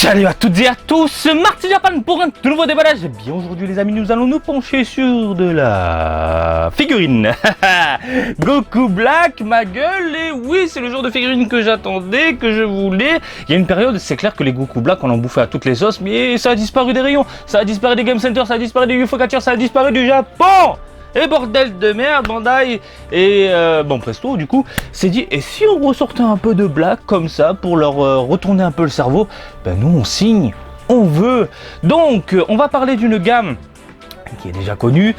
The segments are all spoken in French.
Salut à toutes et à tous, Marty Japan pour un tout nouveau déballage. Et bien aujourd'hui les amis, nous allons nous pencher sur de la figurine Goku Black, ma gueule. Et oui, c'est le genre de figurine que j'attendais, que je voulais. Il y a une période, c'est clair que les Goku Black on en bouffait à toutes les sauces, mais ça a disparu des rayons, ça a disparu des Game Center, ça a disparu des UFO Catcher, ça a disparu du Japon. Et bordel de merde, Bandai et bon Presto du coup s'est dit, et si on ressortait un peu de Black comme ça pour leur retourner un peu le cerveau. Ben nous on signe, on veut. Donc on va parler d'une gamme qui est déjà connue.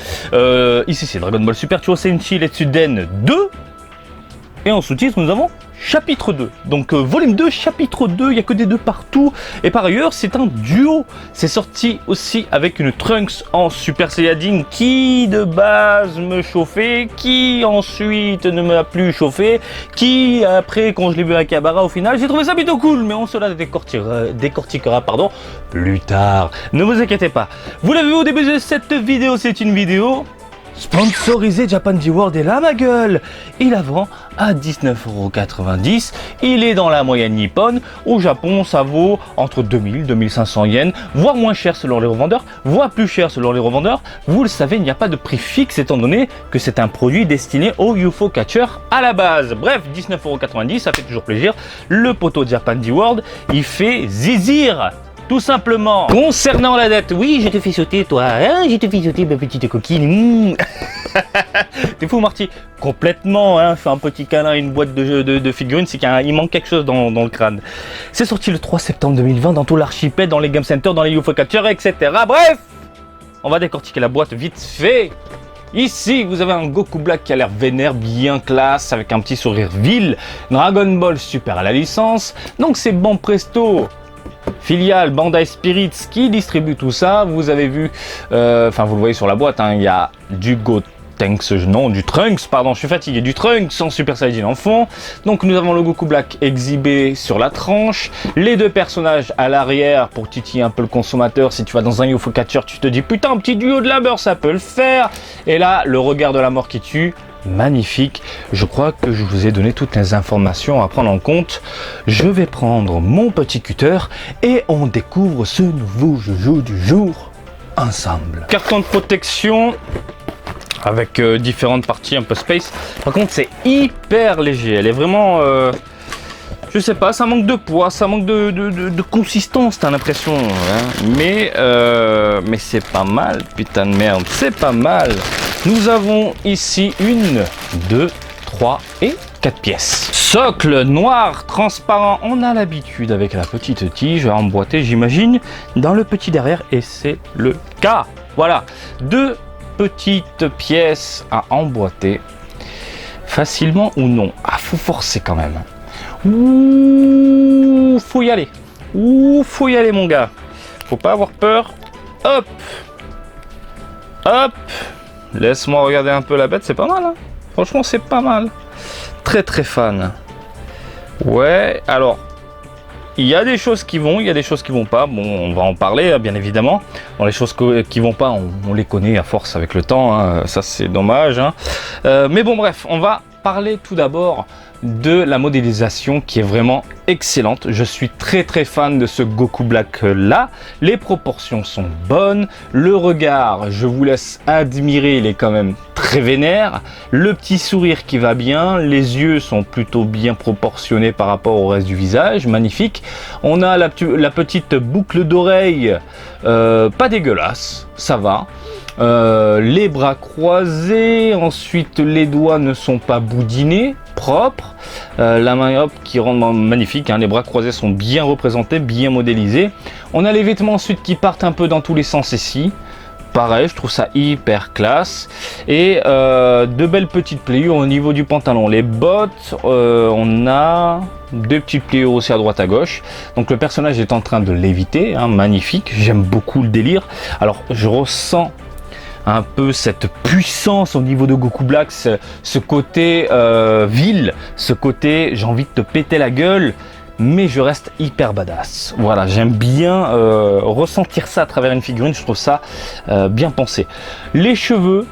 Ici c'est Dragon Ball Super Chosenshi Letsuden 2. Et en sous-titre nous avons chapitre 2, donc volume 2, chapitre 2, il n'y a que des 2 partout. Et par ailleurs, c'est un duo. C'est sorti aussi avec une Trunks en Super Saiyajin qui de base me chauffait, qui ensuite ne m'a plus chauffé, qui après, quand je l'ai vu à Kabara, au final, j'ai trouvé ça plutôt cool. Mais on se la décortiquera plus tard. Ne vous inquiétez pas. Vous l'avez vu au début de cette vidéo, c'est une vidéo sponsorisé. Japan World est là, ma gueule. Il la vend à 19,90 €. Il est dans la moyenne nippone. Au Japon, ça vaut entre 2000 et 2500 yens, voire moins cher selon les revendeurs, voire plus cher selon les revendeurs. Vous le savez, il n'y a pas de prix fixe étant donné que c'est un produit destiné aux UFO Catcher à la base. Bref, 19,90 €, ça fait toujours plaisir. Le poteau de Japan World, il fait zizir. Tout simplement. Concernant la dette, oui, je te fais sauter, toi, hein, je te fais sauter, ma petite coquine. T'es fou, Marty? Complètement, hein, fais un petit câlin à une boîte de figurines, c'est qu'il manque quelque chose dans le crâne. C'est sorti le 3 septembre 2020 dans tout l'archipel, dans les Game Center, dans les UFO Catcher, etc. Bref, on va décortiquer la boîte vite fait. Ici, vous avez un Goku Black qui a l'air vénère, bien classe, avec un petit sourire vil. Dragon Ball Super à la licence. Donc c'est bon presto. Filiale Bandai Spirits qui distribue tout ça. Vous avez vu, enfin vous le voyez sur la boîte, hein, il y a du Trunks, pardon, je suis fatigué, du Trunks en Super Saiyajin en fond. Donc nous avons le Goku Black exhibé sur la tranche, les deux personnages à l'arrière pour titiller un peu le consommateur. Si tu vas dans un UFO Catcher, tu te dis putain, un petit duo de la beurre, ça peut le faire. Et là, le regard de la mort qui tue. Magnifique, je crois que je vous ai donné toutes les informations à prendre en compte. Je vais prendre mon petit cutter et on découvre ce nouveau joujou du jour ensemble. Carton de protection avec différentes parties un peu space. Par contre c'est hyper léger, elle est vraiment je sais pas, ça manque de poids, ça manque de consistance, t'as l'impression, hein. Mais c'est pas mal, putain de merde, c'est pas mal. Nous avons ici 1, 2, 3 et 4 pièces. Socle noir transparent, on a l'habitude avec la petite tige emboîtée, j'imagine, dans le petit derrière, et c'est le cas. Voilà, 2 petites pièces à emboîter, facilement ou non. Ah, faut forcer quand même. Ouh, faut y aller. Ouh, faut y aller mon gars. Faut pas avoir peur. Hop. Hop. Laisse-moi regarder un peu la bête, c'est pas mal, hein. Franchement, c'est pas mal. Très très fan. Ouais, alors, il y a des choses qui vont, il y a des choses qui vont pas. Bon, on va en parler, bien évidemment. Bon, les choses qui vont pas, on les connaît à force avec le temps, hein. Ça, c'est dommage, hein. Mais bon, bref, on va parler tout d'abord de la modélisation qui est vraiment excellente. Je suis très très fan de ce Goku Black là. Les proportions sont bonnes. Le regard, je vous laisse admirer, il est quand même très vénère. Le petit sourire qui va bien. Les yeux sont plutôt bien proportionnés par rapport au reste du visage. Magnifique. On a la petite boucle d'oreille. Pas dégueulasse. Ça va. Les bras croisés. Ensuite, les doigts ne sont pas boudinés. Propre, la main hop qui rend magnifique, hein, les bras croisés sont bien représentés, bien modélisés. On a les vêtements ensuite qui partent un peu dans tous les sens ici. Pareil, je trouve ça hyper classe. Et de belles petites pliures au niveau du pantalon. Les bottes, on a 2 petites pliures aussi à droite à gauche. Donc le personnage est en train de léviter, hein, magnifique. J'aime beaucoup le délire. Alors je ressens un peu cette puissance au niveau de Goku Black, ce côté vil, ce côté j'ai envie de te péter la gueule, mais je reste hyper badass. Voilà, j'aime bien ressentir ça à travers une figurine, je trouve ça bien pensé. Les cheveux,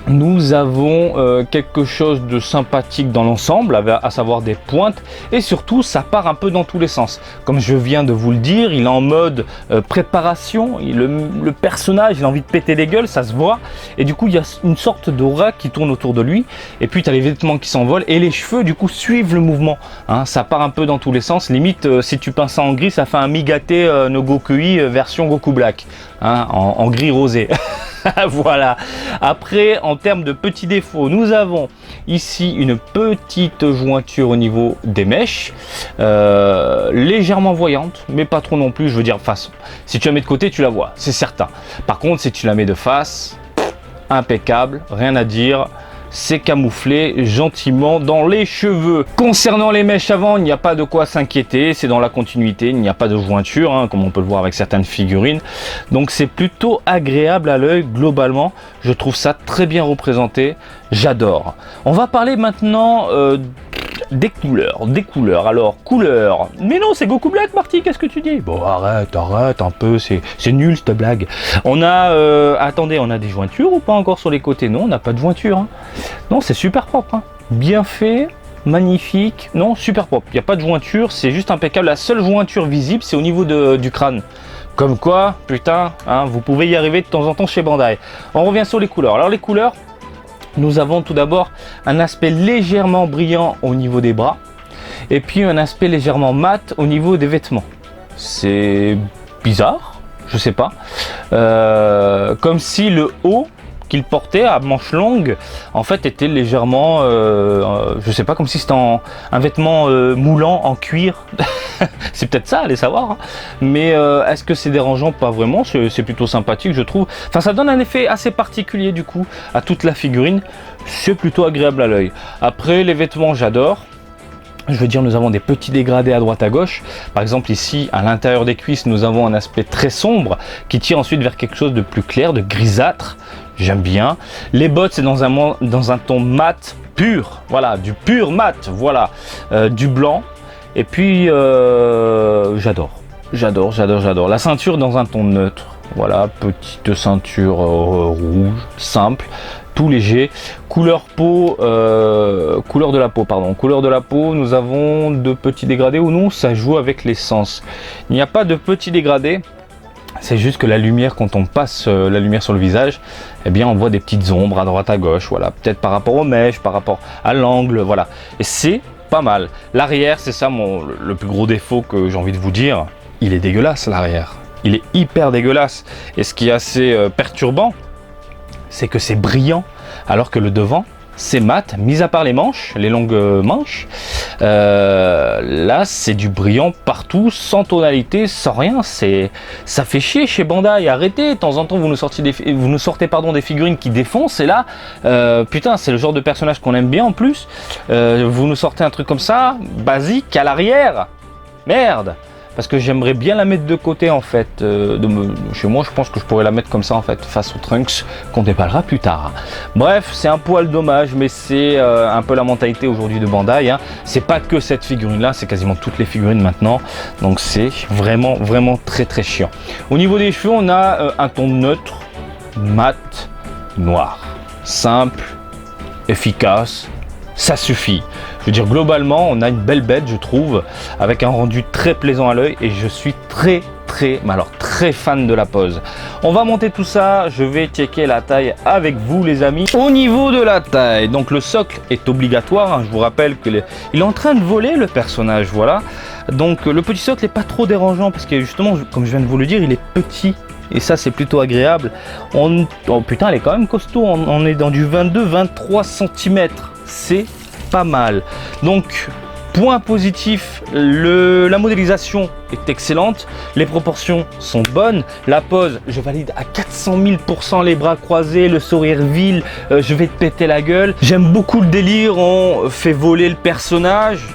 nous avons quelque chose de sympathique dans l'ensemble, à savoir des pointes, et surtout ça part un peu dans tous les sens. Comme je viens de vous le dire, il est en mode préparation, le personnage il a envie de péter des gueules, ça se voit, et du coup il y a une sorte d'aura qui tourne autour de lui, et puis tu as les vêtements qui s'envolent, et les cheveux du coup suivent le mouvement, hein, ça part un peu dans tous les sens, limite si tu peins ça en gris, ça fait un Migate no Gokui version Goku Black, hein, en gris rosé. Voilà. Après, en termes de petits défauts, nous avons ici une petite jointure au niveau des mèches, légèrement voyante, mais pas trop non plus. Je veux dire, face. Si tu la mets de côté, tu la vois, c'est certain. Par contre, si tu la mets de face, impeccable, rien à dire. C'est camouflé gentiment dans les cheveux. Concernant les mèches avant, il n'y a pas de quoi s'inquiéter, c'est dans la continuité, il n'y a pas de jointure, hein, comme on peut le voir avec certaines figurines. Donc c'est plutôt agréable à l'œil globalement, je trouve ça très bien représenté, j'adore. On va parler maintenant des couleurs. Alors, couleurs. Mais non, c'est Goku Black, Marty, qu'est-ce que tu dis? Bon, arrête un peu, c'est nul cette blague. On a, attendez, on a des jointures ou pas encore sur les côtés? Non, on n'a pas de jointure. Hein. Non, c'est super propre. Hein. Bien fait, magnifique. Non, super propre. Il n'y a pas de jointure, c'est juste impeccable. La seule jointure visible, c'est au niveau du crâne. Comme quoi, putain, hein, vous pouvez y arriver de temps en temps chez Bandai. On revient sur les couleurs. Alors, les couleurs, nous avons tout d'abord un aspect légèrement brillant au niveau des bras et puis un aspect légèrement mat au niveau des vêtements. C'est bizarre, je sais pas. Comme si le haut qu'il portait à manches longues en fait était légèrement, je sais pas, comme si c'était un vêtement moulant en cuir. C'est peut-être ça, allez savoir. Hein. Mais est-ce que c'est dérangeant? Pas vraiment, c'est plutôt sympathique, je trouve. Enfin, ça donne un effet assez particulier du coup à toute la figurine. C'est plutôt agréable à l'œil. Après, les vêtements, j'adore. Je veux dire, nous avons des petits dégradés à droite à gauche. Par exemple, ici, à l'intérieur des cuisses, nous avons un aspect très sombre qui tire ensuite vers quelque chose de plus clair, de grisâtre. J'aime bien. Les bottes, c'est dans un ton mat pur. Voilà, du pur mat. Voilà, du blanc. Et puis, j'adore. La ceinture dans un ton neutre. Voilà, petite ceinture rouge, simple, tout léger. Couleur de la peau, pardon. Couleur de la peau, nous avons de petits dégradés ou non, ça joue avec l'essence. Il n'y a pas de petits dégradés. C'est juste que la lumière, quand on passe la lumière sur le visage, eh bien on voit des petites ombres à droite à gauche. Voilà, peut-être par rapport aux mèches, par rapport à l'angle, voilà. Et c'est pas mal. L'arrière, c'est ça le plus gros défaut que j'ai envie de vous dire. Il est dégueulasse l'arrière. Il est hyper dégueulasse. Et ce qui est assez perturbant, c'est que c'est brillant, alors que le devant, c'est mat, mis à part les manches, les longues manches. Là, c'est du brillant partout, sans tonalité, sans rien. Ça fait chier chez Bandai. Arrêtez. De temps en temps, vous nous sortez des figurines qui défoncent. Et là, putain, c'est le genre de personnage qu'on aime bien en plus. Vous nous sortez un truc comme ça, basique, à l'arrière. Merde. Parce que j'aimerais bien la mettre de côté en fait. Chez moi, je pense que je pourrais la mettre comme ça en fait, face aux Trunks qu'on déparlera plus tard. Bref, c'est un poil dommage, mais c'est un peu la mentalité aujourd'hui de Bandai. Hein. C'est pas que cette figurine-là, c'est quasiment toutes les figurines maintenant. Donc c'est vraiment très chiant. Au niveau des cheveux, on a un ton neutre, mat, noir, simple, efficace. Ça suffit. Je veux dire, globalement, on a une belle bête, je trouve, avec un rendu très plaisant à l'œil et je suis très fan de la pose. On va monter tout ça, je vais checker la taille avec vous les amis. Au niveau de la taille, donc le socle est obligatoire, hein, je vous rappelle que il est en train de voler le personnage, voilà. Donc le petit socle n'est pas trop dérangeant parce que justement, comme je viens de vous le dire, il est petit. Et ça c'est plutôt agréable. Oh putain, elle est quand même costaud, on est dans du 22-23 cm. C'est pas mal. Donc point positif, la modélisation est excellente, les proportions sont bonnes, la pose, je valide à 400 000% les bras croisés, le sourire vil, je vais te péter la gueule. J'aime beaucoup le délire, on fait voler le personnage.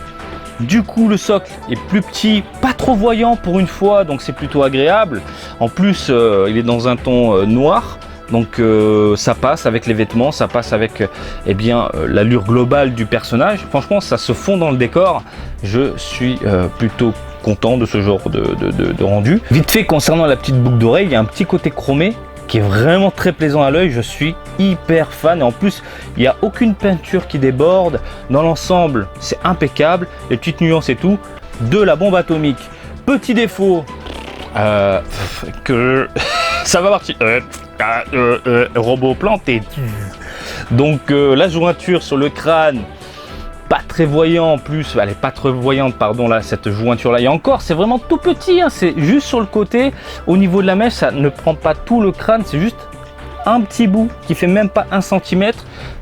Du coup, le socle est plus petit, pas trop voyant pour une fois, donc c'est plutôt agréable. En plus, il est dans un ton noir. Donc ça passe avec les vêtements, ça passe avec l'allure globale du personnage. Franchement, ça se fond dans le décor. Je suis plutôt content de ce genre de rendu. Vite fait, concernant la petite boucle d'oreille, il y a un petit côté chromé qui est vraiment très plaisant à l'œil. Je suis hyper fan et en plus il n'y a aucune peinture qui déborde. Dans l'ensemble c'est impeccable, les petites nuances et tout. De la bombe atomique. Petit défaut que ça va partir. Robot planté. Donc la jointure sur le crâne, pas très voyant en plus, elle est pas très voyante pardon là, cette jointure là, et encore c'est vraiment tout petit, hein, c'est juste sur le côté, au niveau de la mèche ça ne prend pas tout le crâne, c'est juste un petit bout qui fait même pas 1 cm,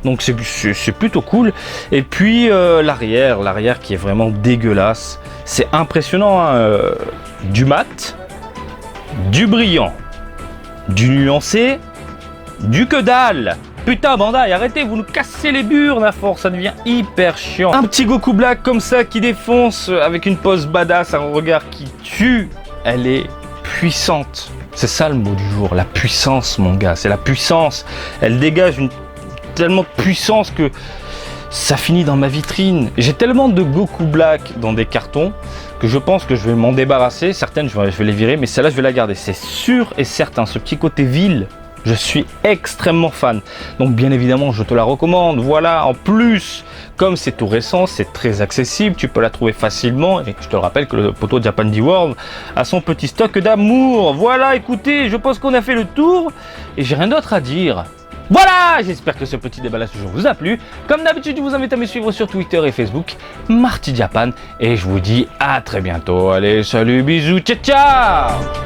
donc c'est plutôt cool. Et puis l'arrière qui est vraiment dégueulasse, c'est impressionnant, hein, du mat, du brillant, du nuancé, du que dalle. Putain Bandai, arrêtez, vous nous cassez les burnes à force, ça devient hyper chiant. Un petit Goku Black comme ça qui défonce avec une pose badass, un regard qui tue, elle est puissante. C'est ça le mot du jour, la puissance mon gars, c'est la puissance. Elle dégage tellement de puissance que ça finit dans ma vitrine. J'ai tellement de Goku Black dans des cartons que je pense que je vais m'en débarrasser. Certaines je vais les virer, mais celle-là je vais la garder, c'est sûr et certain. Ce petit côté ville, je suis extrêmement fan. Donc bien évidemment, je te la recommande. Voilà, en plus, comme c'est tout récent, c'est très accessible. Tu peux la trouver facilement. Et je te rappelle que le poteau Japan D-World a son petit stock d'amour. Voilà, écoutez, je pense qu'on a fait le tour. Et j'ai rien d'autre à dire. Voilà, j'espère que ce petit déballage toujours vous a plu. Comme d'habitude, je vous invite à me suivre sur Twitter et Facebook, Marty Japan. Et je vous dis à très bientôt. Allez, salut, bisous, ciao, ciao!